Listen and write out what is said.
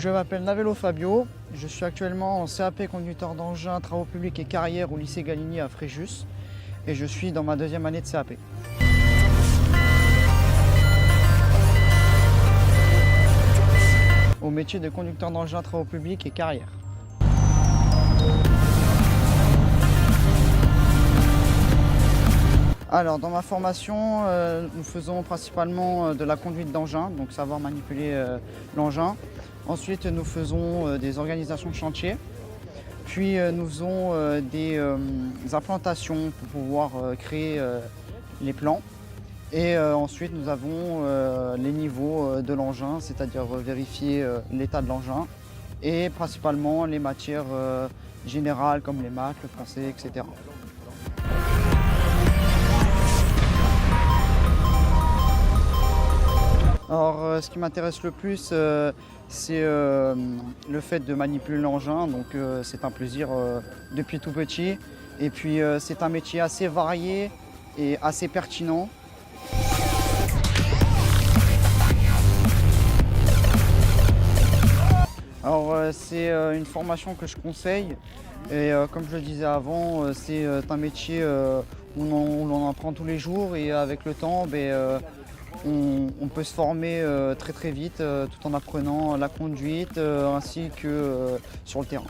Je m'appelle Navello Fabio, je suis actuellement en CAP conducteur d'engin, travaux publics et carrière au lycée Galigny à Fréjus et je suis dans ma deuxième année de CAP. Au métier de conducteur d'engin, travaux publics et carrière. Alors dans ma formation, nous faisons principalement de la conduite d'engin, donc savoir manipuler l'engin. Ensuite nous faisons des organisations de chantier. Puis nous faisons des implantations pour pouvoir créer les plans. Et ensuite nous avons les niveaux de l'engin, c'est-à-dire vérifier l'état de l'engin et principalement les matières générales comme les maths, le français, etc. Alors ce qui m'intéresse le plus, c'est le fait de manipuler l'engin, donc c'est un plaisir depuis tout petit. Et puis c'est un métier assez varié et assez pertinent. Alors c'est une formation que je conseille et comme je le disais avant, c'est un métier où on en apprend tous les jours et avec le temps, on peut se former très vite tout en apprenant la conduite ainsi que sur le terrain.